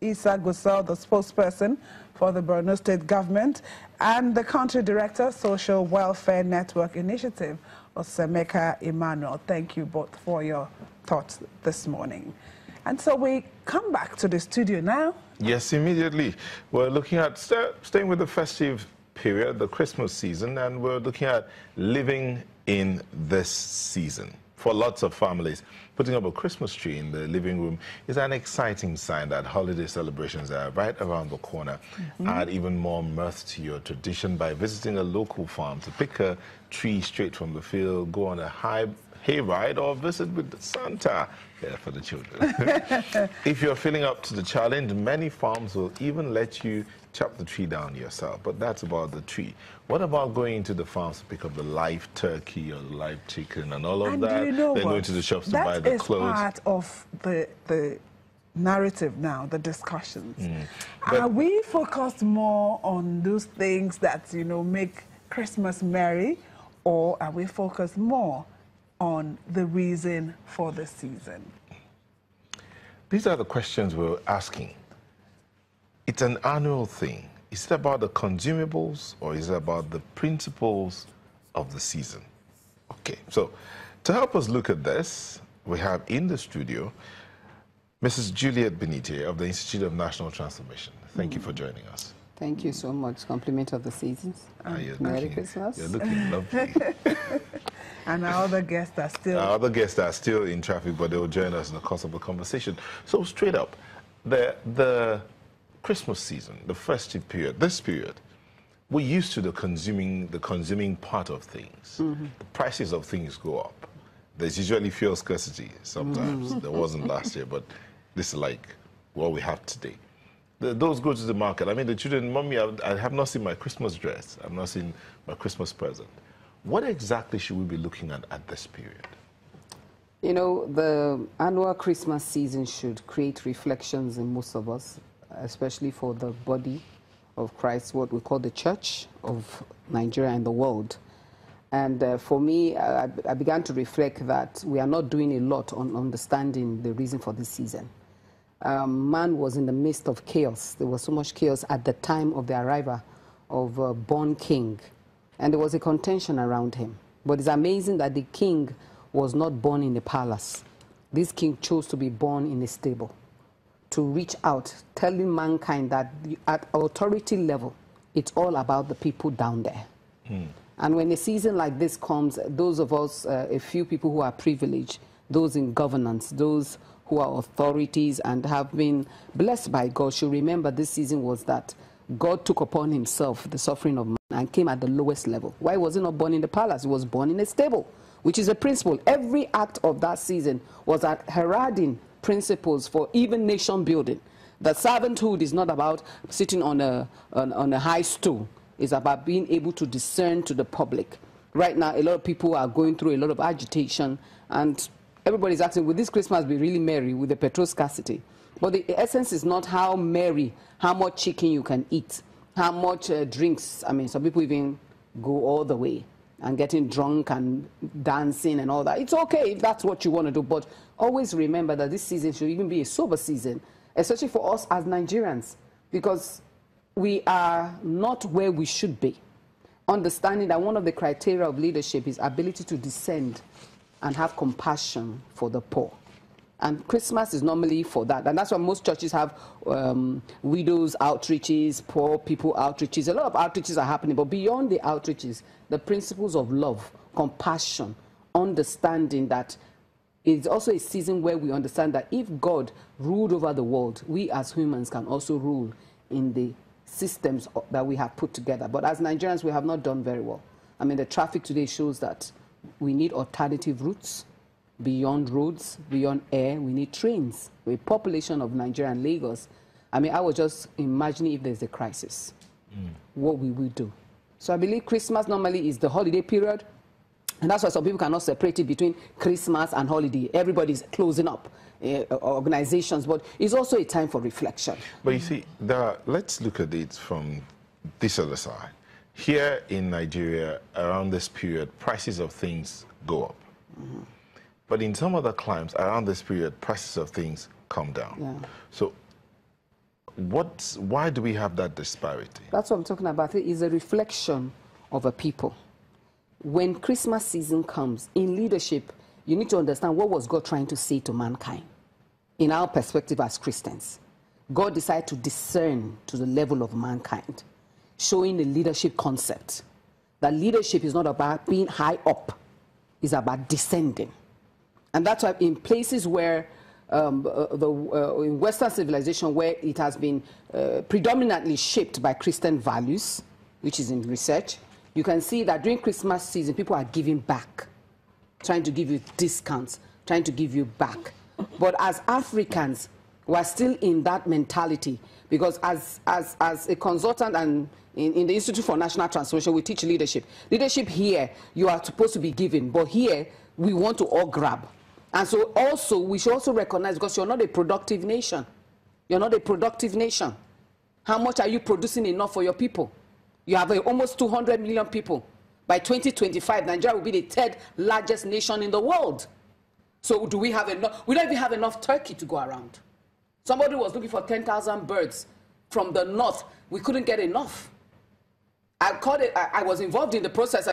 Isa Gusau, the spokesperson for the Borno State government, and the country director, Social Welfare Network Initiative, Osemeka Emmanuel. Thank you both for your thoughts this morning. And so we come back to the studio now. Yes, immediately. We're looking at staying with the festive period, the Christmas season, and we're looking at living in this season. For lots of families, putting up a Christmas tree in the living room is an exciting sign that holiday celebrations are right around the corner. Add even more mirth to your tradition by visiting a local farm to pick a tree straight from the field, go on a hayride, or visit with Santa for the children. If you're feeling up to the challenge, many farms will even let you chop the tree down yourself. But that's about the tree. What about going into the farms to pick up the live turkey or the live chicken and all of that? You know then going to the shops to buy the clothes. That is part of the narrative now, the discussions. Are we focused more on those things that, you know, make Christmas merry, or are we focused more on the reason for the season? These are the questions we're asking. It's an annual thing. Is it about the consumables, or is it about the principles of the season? Okay, so to help us look at this, we have in the studio Mrs. Juliet Binitie of the Institute of National Transformation. Thank you for joining us. Thank you so much. Compliment of the seasons. Merry Christmas. You're looking lovely. And our other guests are still... Our other guests are still in traffic, but they will join us in the course of the conversation. So straight up, the Christmas season, the festive period, this period, we're used to the consuming part of things. The prices of things go up. There's usually fuel scarcity sometimes. There wasn't last year, but this is like what we have today. Those go to the market. I mean, the children, Mommy, I have not seen my Christmas dress. I've not seen my Christmas present. What exactly should we be looking at this period? You know, the annual Christmas season should create reflections in most of us, especially for the body of Christ, what we call the Church of Nigeria and the world. And for me, I began to reflect that we are not doing a lot on understanding the reason for this season. Man was in the midst of chaos. There was so much chaos at the time of the arrival of a born king. And there was a contention around him. But it's amazing that the king was not born in the palace. This king chose to be born in a stable, to reach out, telling mankind that at authority level, it's all about the people down there. And when a season like this comes, those of us, a few people who are privileged, those in governance, those who are authorities and have been blessed by God, should remember this season was that God took upon himself the suffering of man and came at the lowest level. Why was he not born in the palace? He was born in a stable, which is a principle. Every act of that season was at heralding principles for even nation building. The servanthood is not about sitting on a high stool. It's about being able to discern to the public. Right now, a lot of people are going through a lot of agitation, and everybody's asking, will this Christmas be really merry with the petrol scarcity? But the essence is not how merry, how much chicken you can eat, how much drinks. I mean, some people even go all the way and getting drunk and dancing and all that. It's okay if that's what you want to do, but always remember that this season should even be a sober season, especially for us as Nigerians, because we are not where we should be. Understanding that one of the criteria of leadership is ability to descend and have compassion for the poor. And Christmas is normally for that. And that's why most churches have widows outreaches, poor people outreaches. A lot of outreaches are happening, but beyond the outreaches, the principles of love, compassion, understanding that it's also a season where we understand that if God ruled over the world, we as humans can also rule in the systems that we have put together. But as Nigerians, we have not done very well. I mean, the traffic today shows that we need alternative routes. Beyond roads, beyond air, we need trains. With a population of Nigeria and Lagos, I mean, I was just imagining if there's a crisis, what we will do. So I believe Christmas normally is the holiday period, and that's why some people cannot separate it between Christmas and holiday. Everybody's closing up, organizations, but it's also a time for reflection. But you see, let's look at it from this other side. Here in Nigeria, around this period, prices of things go up. But in some other climes, around this period, prices of things come down. So Why do we have that disparity? That's what I'm talking about. It is a reflection of a people. When Christmas season comes, in leadership, you need to understand what was God trying to say to mankind. In our perspective as Christians, God decided to discern to the level of mankind, showing the leadership concept. That leadership is not about being high up, it's about descending. And that's why in places where in Western civilization, where it has been predominantly shaped by Christian values, which is in research, you can see that during Christmas season, people are giving back, trying to give you discounts, trying to give you back. But as Africans, we're still in that mentality, because as a consultant and in the Institute for National Transformation, we teach leadership. Leadership here, you are supposed to be given, but here, we want to all grab. And so also, we should also recognize, because you're not a productive nation. You're not a productive nation. How much are you producing enough for your people? You have almost 200 million people. By 2025, Nigeria will be the third largest nation in the world. So do we have enough? We don't even have enough turkey to go around. Somebody was looking for 10,000 birds from the north. We couldn't get enough. I was involved in the process.